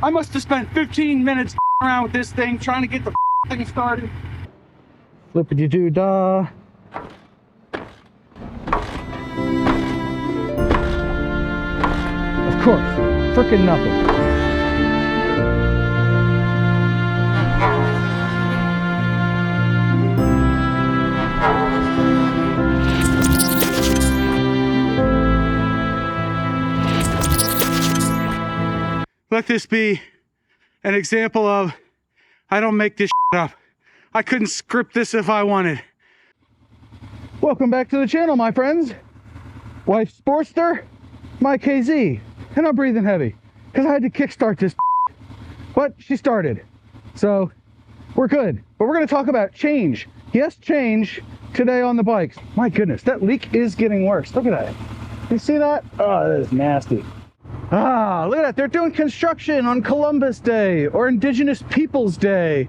I must have spent 15 minutes around with this thing, trying to get the thing started. Flippity-doo-dah. Of course, frickin' nothing. Let this be an example of I don't make this up. I couldn't script this if I wanted. Welcome back to the channel, my friends. Wife's Sportster, my KZ, and I'm breathing heavy because I had to kickstart this, but she started, so we're good. But we're going to talk about change. Yes, change today on the bikes. My goodness, that leak is getting worse. Look at that. You see that? Oh, that is nasty. Ah, look at that. They're doing construction on Columbus Day or Indigenous Peoples Day,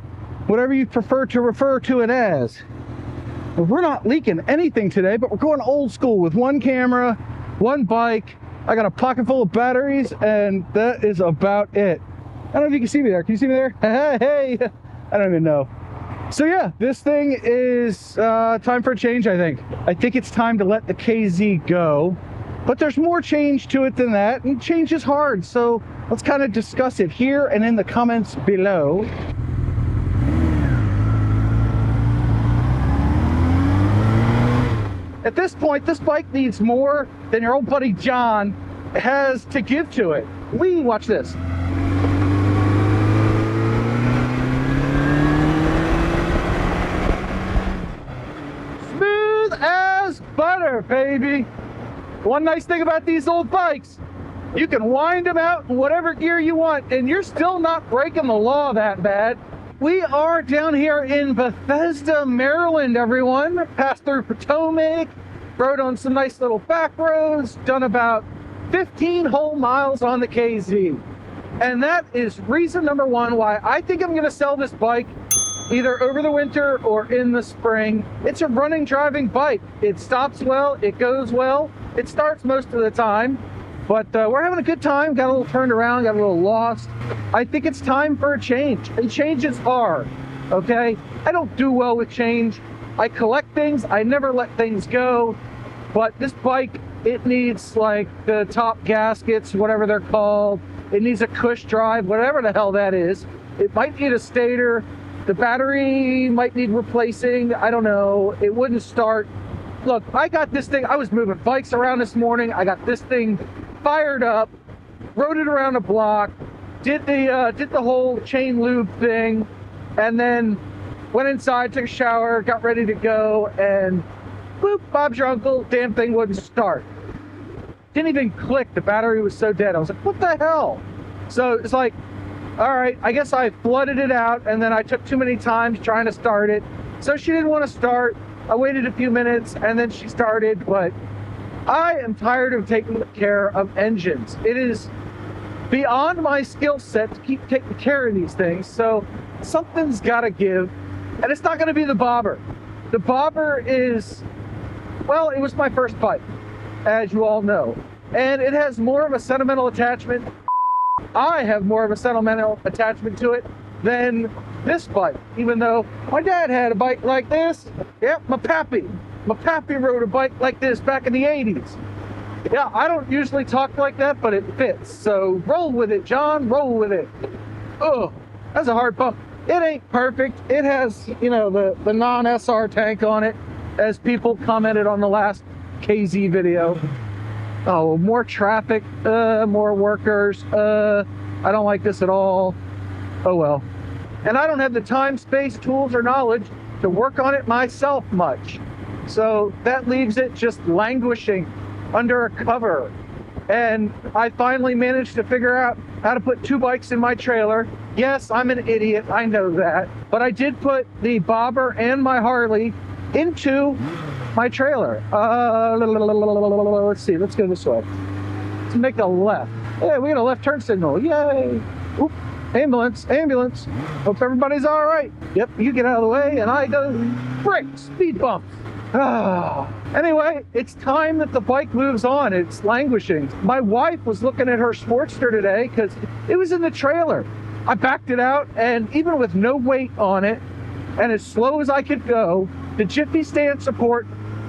whatever you prefer to refer to it as. Well, we're not leaking anything today, but we're going old school with one camera, one bike. I got a pocket full of batteries, and that is about it. I don't know if you can see me there. Can you see me there? Hey, I don't even know. So yeah, this thing is time for a change, I think. I think it's time to let the KZ go. But there's more change to it than that, and change is hard, so let's kind of discuss it here and in the comments below. At this point, this bike needs more than your old buddy John has to give to it. Watch this. Smooth as butter, baby. One nice thing about these old bikes, you can wind them out in whatever gear you want, and you're still not breaking the law that bad. We are down here in Bethesda, Maryland, everyone. Passed through Potomac, rode on some nice little back roads, done about 15 whole miles on the KZ. And that is reason number one why I think I'm gonna sell this bike either over the winter or in the spring. It's a running, driving bike. It stops well, it goes well. It starts most of the time, but we're having a good time. Got a little turned around, got a little lost. I think it's time for a change, and change is hard, okay? I don't do well with change. I collect things, I never let things go, but this bike, it needs like the top gaskets, whatever they're called. It needs a cush drive, whatever the hell that is. It might need a stator. The battery might need replacing. I don't know. It wouldn't start. Look, I got this thing. I was moving bikes around this morning. I got this thing fired up, rode it around the block, did the whole chain lube thing, and then went inside, took a shower, got ready to go, and boop, Bob's your uncle. Damn thing wouldn't start. Didn't even click. The battery was so dead. I was like, what the hell? So it's like, all right, I guess I flooded it out, and then I took too many times trying to start it. So she didn't want to start. I waited a few minutes, and then she started, but I am tired of taking care of engines. It is beyond my skill set to keep taking care of these things, so something's got to give, and it's not going to be the bobber. The bobber is, well, it was my first bike, as you all know, and it has more of a sentimental attachment. I have more of a sentimental attachment to it than this bike, even though my dad had a bike like this. Yep, my pappy rode a bike like this back in the 80s. Yeah, I don't usually talk like that, but it fits. So roll with it, John, roll with it. Oh, that's a hard pump. It ain't perfect. It has, you know, the non-SR tank on it, as people commented on the last KZ video. Oh, more traffic, more workers. I don't like this at all. Oh well. And I don't have the time, space, tools, or knowledge to work on it myself much. So that leaves it just languishing under a cover. And I finally managed to figure out how to put two bikes in my trailer. Yes, I'm an idiot, I know that. But I did put the bobber and my Harley into my trailer. Let's see, let's go this way. Let's make a left. Hey, we got a left turn signal, yay. Oop. Ambulance, ambulance. Hope everybody's all right. Yep, you get out of the way and I go, brakes, speed bumps. Anyway, it's time that the bike moves on. It's languishing. My wife was looking at her Sportster today because it was in the trailer. I backed it out, and even with no weight on it and as slow as I could go, the Jiffy stand support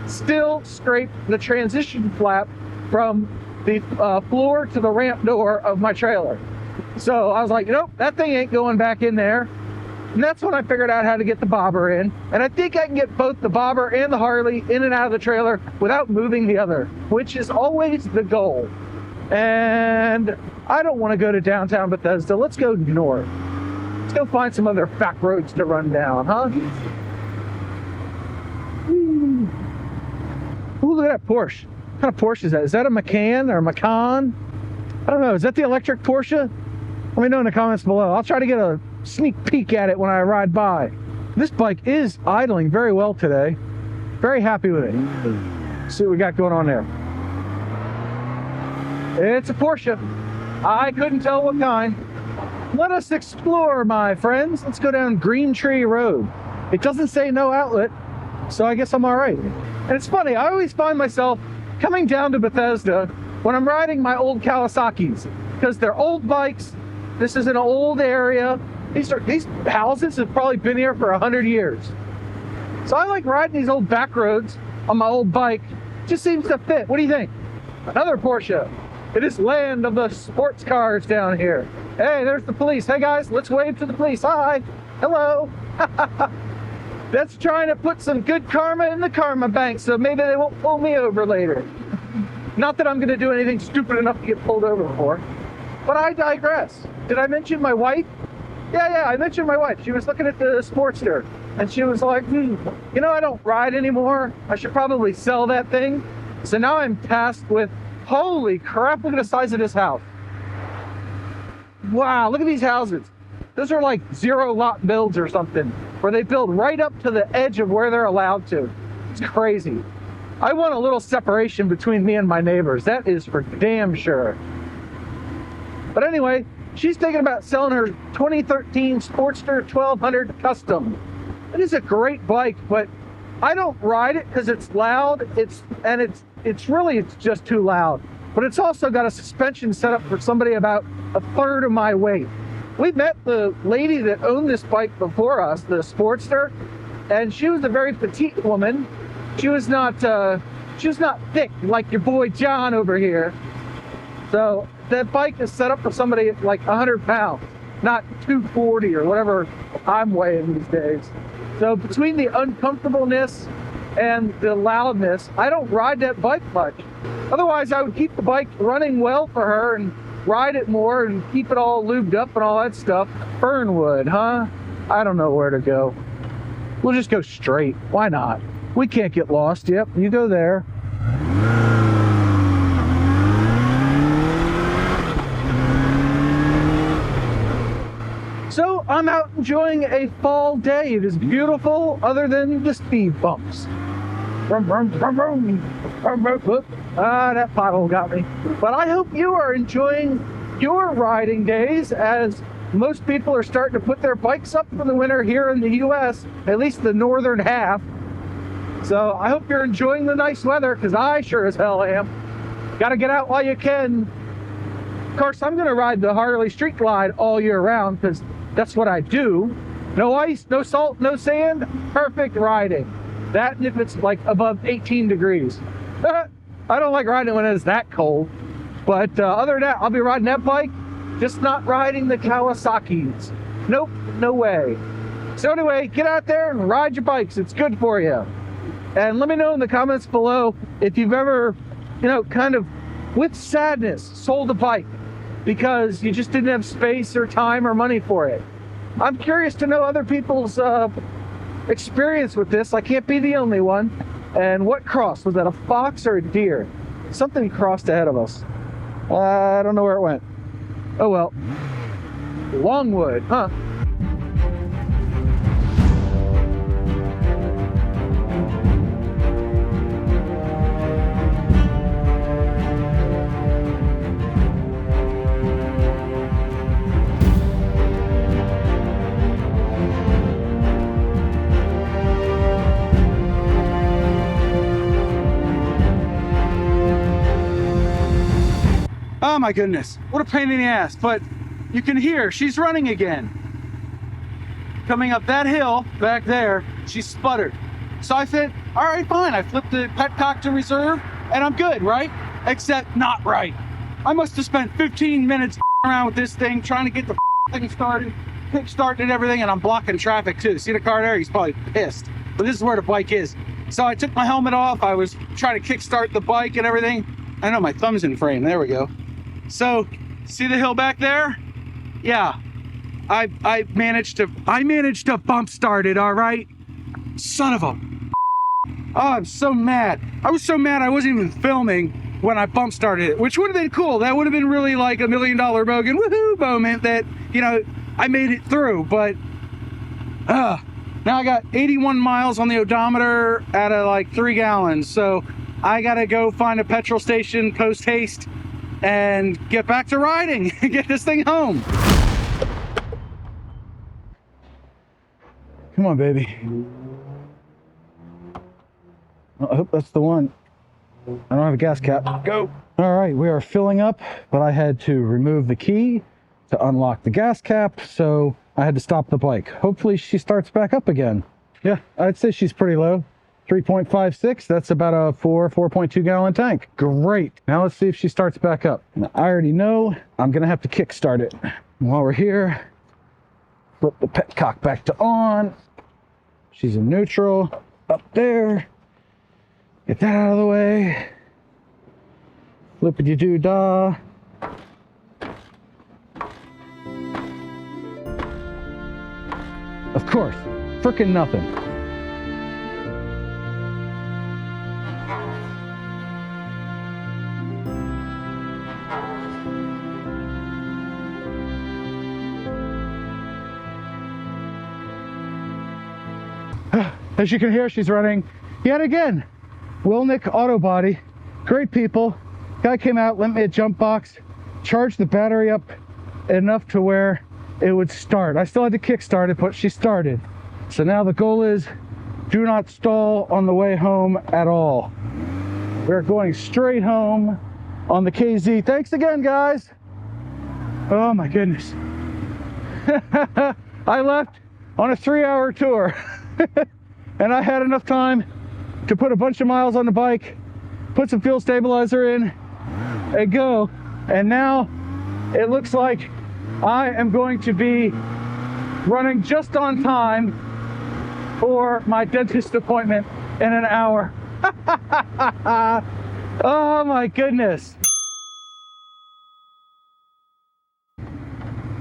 still scraped the transition flap from the floor to the ramp door of my trailer. So I was like, nope, that thing ain't going back in there. And that's when I figured out how to get the bobber in. And I think I can get both the bobber and the Harley in and out of the trailer without moving the other, which is always the goal. And I don't want to go to downtown Bethesda. Let's go north. Let's go find some other back roads to run down, huh? Ooh, look at that Porsche. What kind of Porsche is that? Is that a Macan or a Macan? I don't know. Is that the electric Porsche? Let me know in the comments below. I'll try to get a sneak peek at it when I ride by. This bike is idling very well today. Very happy with it. Let's see what we got going on there. It's a Porsche. I couldn't tell what kind. Let us explore, my friends. Let's go down Green Tree Road. It doesn't say no outlet, so I guess I'm all right. And it's funny, I always find myself coming down to Bethesda when I'm riding my old Kawasaki's, because they're old bikes. This is an old area. These houses have probably been here for 100 years. So I like riding these old back roads on my old bike. Just seems to fit. What do you think? Another Porsche. It is land of the sports cars down here. Hey, there's the police. Hey guys, let's wave to the police. Hi. Hello. That's trying to put some good karma in the karma bank, so maybe they won't pull me over later. Not that I'm going to do anything stupid enough to get pulled over for. But I digress. Did I mention my wife? Yeah, I mentioned my wife. She was looking at the Sportster, and she was like, you know, I don't ride anymore. I should probably sell that thing. So now I'm tasked with, holy crap, look at the size of this house. Wow, look at these houses. Those are like 0 lot builds or something, where they build right up to the edge of where they're allowed to. It's crazy. I want a little separation between me and my neighbors. That is for damn sure. But anyway, she's thinking about selling her 2013 Sportster 1200 Custom. It is a great bike, but I don't ride it because it's loud. It's just too loud. But it's also got a suspension set up for somebody about 1/3 of my weight. We met the lady that owned this bike before us, the Sportster, and she was a very petite woman. She was not thick like your boy John over here. So that bike is set up for somebody like 100 pounds, not 240 or whatever I'm weighing these days. So between the uncomfortableness and the loudness, I don't ride that bike much. Otherwise, I would keep the bike running well for her and ride it more and keep it all lubed up and all that stuff. Fernwood, huh? I don't know where to go. We'll just go straight. Why not? We can't get lost. Yep, you go there. So I'm out enjoying a fall day. It is beautiful, other than the speed bumps. That pothole got me. But I hope you are enjoying your riding days, as most people are starting to put their bikes up for the winter here in the US, at least the northern half. So I hope you're enjoying the nice weather, because I sure as hell am. Gotta get out while you can. Of course, I'm gonna ride the Harley Street Glide all year round, because that's what I do. No ice, no salt, no sand, perfect riding. That and if it's like above 18 degrees. I don't like riding when it's that cold. But other than that, I'll be riding that bike, just not riding the Kawasaki's. Nope, no way. So anyway, get out there and ride your bikes. It's good for you. And let me know in the comments below if you've ever, kind of with sadness sold a bike because you just didn't have space or time or money for it. I'm curious to know other people's experience with this. I can't be the only one. And what crossed? Was that a fox or a deer? Something crossed ahead of us. I don't know where it went. Oh well. Longwood, huh? my goodness, what a pain in the ass. But you can hear she's running again. Coming up that hill back there, she sputtered. So I said, all right, fine. I flipped the petcock to reserve and I'm good, right? Except not right. I must have spent 15 minutes around with this thing, trying to get the thing started, kick-starting and everything, and I'm blocking traffic too. See the car there? He's probably pissed. But this is where the bike is. So I took my helmet off. I was trying to kick-start the bike and everything. I know my thumb's in frame. There we go. So, see the hill back there? Yeah. I managed to bump start it, all right? Son of a... Oh, I'm so mad. I was so mad I wasn't even filming when I bump started it, which would have been cool. That would have been really like $1 million Bogan woohoo moment that, you know, I made it through. But now I got 81 miles on the odometer out of like 3 gallons. So I gotta go find a petrol station post haste and get back to riding and get this thing home. Come on, baby. I hope that's the one. I don't have a gas cap. Go. All right, we are filling up, but I had to remove the key to unlock the gas cap, so I had to stop the bike. Hopefully she starts back up again. Yeah, I'd say she's pretty low. 3.56, that's about a 4.2 gallon tank. Great. Now let's see if she starts back up. Now, I already know I'm gonna have to kick start it. While we're here, flip the petcock back to on. She's in neutral, up there. Get that out of the way. Flippity-doo-dah. Of course, frickin' nothing. As you can hear, she's running yet again. Wilnick Auto Body, great people. Guy came out, lent me a jump box, charged the battery up enough to where it would start. I still had to kick start it, but she started. So now the goal is do not stall on the way home at all. We're going straight home on the KZ. Thanks again, guys. Oh my goodness. I left on a 3-hour tour and I had enough time to put a bunch of miles on the bike, put some fuel stabilizer in, and go. And now it looks like I am going to be running just on time for my dentist appointment in an hour. Oh my goodness.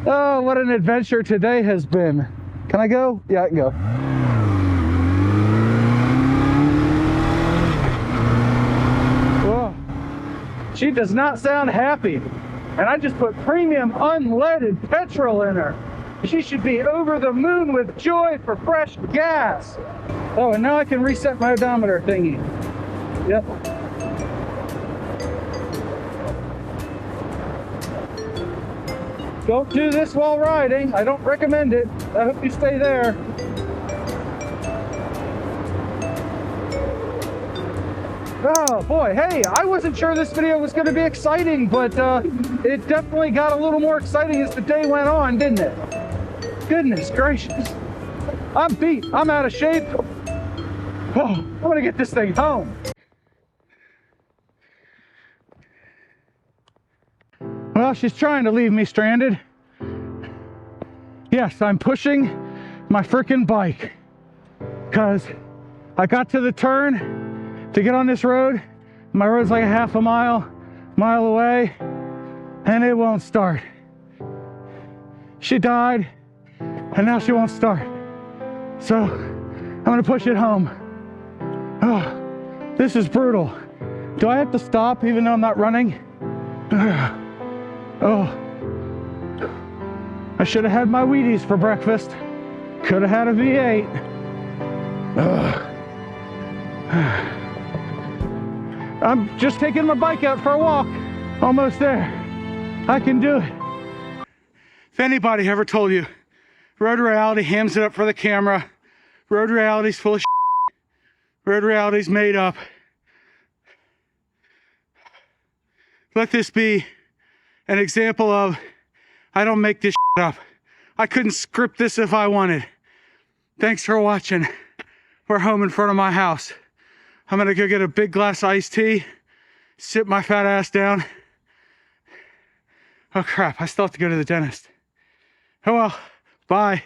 Oh, what an adventure today has been. Can I go? Yeah, I can go. She does not sound happy. And I just put premium unleaded petrol in her. She should be over the moon with joy for fresh gas. Oh, and now I can reset my odometer thingy. Yep. Don't do this while riding. I don't recommend it. I hope you stay there. Oh boy, hey, I wasn't sure this video was going to be exciting, but it definitely got a little more exciting as the day went on, didn't it? Goodness gracious. I'm beat. I'm out of shape. Oh, I'm going to get this thing home. Well, she's trying to leave me stranded. Yes, I'm pushing my frickin' bike because I got to the turn to get on this road. My road's like a half a mile away, and it won't start. She died, and now she won't start. So I'm gonna push it home. Oh, this is brutal. Do I have to stop even though I'm not running? Oh, I should have had my Wheaties for breakfast. Could have had a V8. I'm just taking my bike out for a walk. Almost there. I can do it. If anybody ever told you Road Reality hams it up for the camera, Road Reality's full of shit. Road Reality's made up. Let this be an example of I don't make this shit up. I couldn't script this if I wanted. Thanks for watching. We're home in front of my house. I'm gonna go get a big glass of iced tea, sit my fat ass down. Oh crap, I still have to go to the dentist. Oh well, bye.